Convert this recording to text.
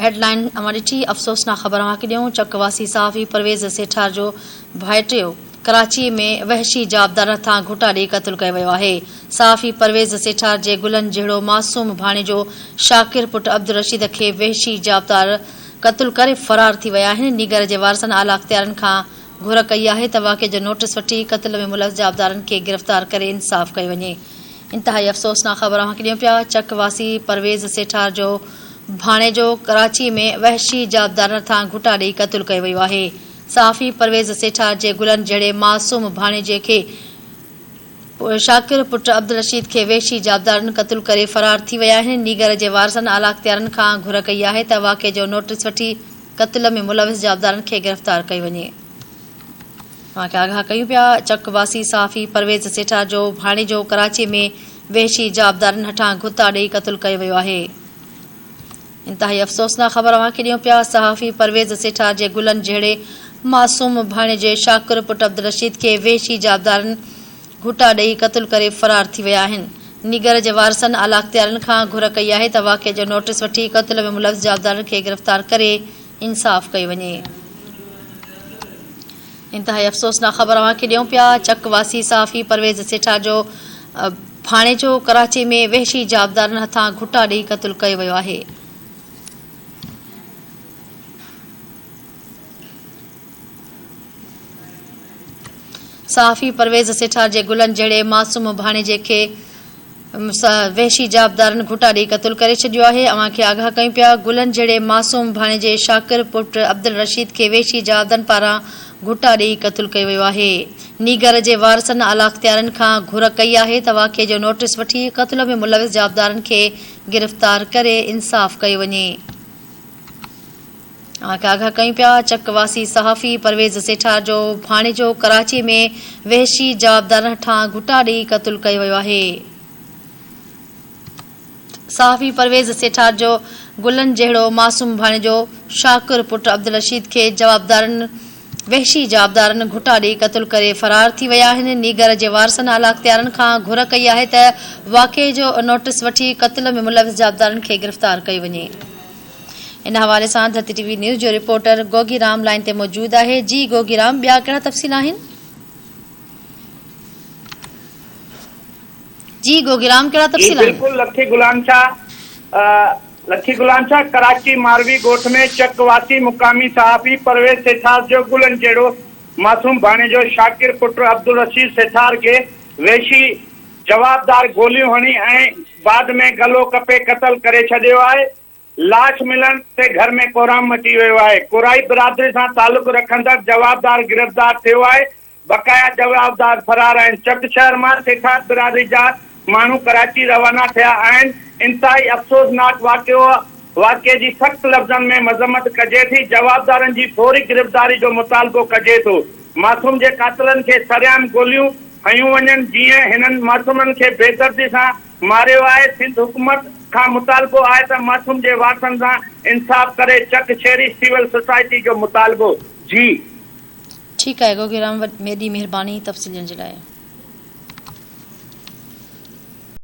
Headline हमारी T अफ़सोसनाक ख़बर के ॾियूं। चकवासी सहाफ़ी परवेज़ सेठार जो भाइटियो कराची में वहशी जाबदार हथां घुटा ॾेई क़त्ल कयो वियो आहे। सहाफ़ी परवेज़ सेठार जे गुलन जहिड़ो मासूम भाणे जो शाकिर पुट अब्दुल रशीद खे वहशी जाबदार क़त्ल करे फ़रार थी विया आहिनि। नीगर जे वारसनि आला अख़्तियारनि खां घुर कई आहे त वाक़े जो नोटिस वठी क़त्ल में मुलविस जाबदारनि खे गिरफ़्तार करे इंसाफ़ कयो वञे। इंतहाई अफ़सोसनाक ख़बर के ॾियूं पिया। चकवासी परवेज़ सेठार जो भाणे जो कराची में वहशी जाबदार हथां घुटा ॾेई क़त्ल कयो वियो आहे। सहाफ़ी परवेज़ सेठार जे गुलन जहिड़े मासूम भाणे खे शाकिर पुट अब्दुल रशीद खे वहशी जाबदारनि क़त्ल करे फ़रार थी विया आहिनि। नीगर जे वारसनि आला अख़्तियारनि खां घुर कई आहे त वाक़े जो नोटिस वठी क़त्ल में मुलविस जाबदारनि खे गिरफ़्तार कयो वञे। आगाह कयूं पिया। चकवासी सहाफ़ी परवेज़ सेठार जो भाणे जो कराची में वहशी जाबदारनि हथां घुटा ॾेई क़त्ल कयो वियो आहे। इंतहाई अफ़सोसनाक ख़बर के ॾियूं पिया। सहाफ़ी परवेज़ सेठार जे गुलन जहिड़े मासूम भाणे जे शाकिर पुट अब्दुल रशीद खे वहशी जाबदारनि घुटा ॾेई क़त्ल करे फ़रार थी विया आहिनि। नीगर जे वारसनि आला अख़्तियारनि खां घुर कई आहे त वाक़े जो नोटिस वठी क़त्ल में मुलविस जाबदारनि खे गिरफ़्तार करे इंसाफ़ कयो वञे। इंतहाई अफ़सोसनाक ख़बर के ॾियूं पिया। चकवासी सहाफ़ी परवेज़ सेठार जो भाणे जो कराची में वहशी जाबदारनि हथां घुटा ॾेई क़त्ल कयो वियो आहे। सहाफ़ी परवेज़ सेठार जे गुलन जहिड़े मासूम भाणे खे वहशी जाबदारनि घुटा ॾेई क़त्ल करे छॾियो आहे। खे आगाह कयूं पिया। गुलन जहिड़े मासूम भाणे जे शाकिर पुट अब्दुल रशीद खे वहशी जाबदारनि पारां घुटा ॾेई क़त्ल कयो वियो आहे। नीगर जे वारसनि आला अख़्तियारनि खां घुर कई आहे त वाक़े जो नोटिस वठी क़त्ल में मुलविस जाबदारनि खे गिरफ़्तार करे इंसाफ़ कयो वञे। आगाह कयूं पिया। चकवासी सहाफ़ी परवेज़ सेठार जो भाणे जो कराची में वहशी जाबदारनि हथां घुटा ॾेई क़त्ल कयो वियो आहे। सहाफ़ी परवेज़ सेठार जो गुलन जहिड़ो मासूम भाणे जो शाकिर पुट अब्दुल रशीद खे वहशी जाबदारनि घुटा ॾेई क़त्ल करे फ़रार थी विया आहिनि। नीगर जे वारसनि आला अख़्तियारनि खां घुर कई आहे त वाक़े जो नोटिस वठी क़त्ल में मुलविस जाबदारनि खे गिरफ़्तार कयो वञे। इन हवाले सां धरती टीवी न्यूज़ जो रिपोर्टर गोगीराम लाइन ते मौजूद आहे। जी गोगीराम, ॿिया कहिड़ा तफ़सील आहिनि? जी गोगीराम, कहिड़ा तफ़सील आहिनि? बिल्कुल लखी गुलाम शाह कराची मारवी गोठ में चकवासी मुकामी सहाफ़ी परवेज़ सेठार जो गुलन जहिड़ो मासूम भाणे जो शाकिर पुट अब्दुल रशीद सेठार के वहशी जवाबदार गोलियों हणी ऐं बाद में गलो कपे क़त्ल करे छॾियो आहे। लाश मिलण ते घर में कोहराम मची वियो आहे। कोराई बिरादरी सां तालुक रखंदड़ जवाबदार गिरफ़्तार थियो आहे। बकाया जवाबदार फरार आहिनि। चक शहर मां सेठार बिरादरी जा माण्हू कराची रवाना थिया आहिनि। इंतहाई अफ़सोसनाक वाक़े जी सख़्त लफ़्ज़नि में मज़म्मत कजे थी। जवाबदारनि जी फौरी गिरफ़्तारी जो मुतालबो कजे थो। मासूम जे कातिलनि खे सरियाम गोलियूं हयूं वञनि जीअं हिननि मासूमनि खे बेदर्दी सां मारियो आहे। सिंध हुकूमत खां मुतालबो आहे त मासूम जे वारसनि सां इंसाफ़ करे। चक शहरी सिविल सोसाइटी जो मुतालबो। जी ठीकु आहे गोगीराम, मेरी महिरबानी तफ़सीलनि जे लाइ।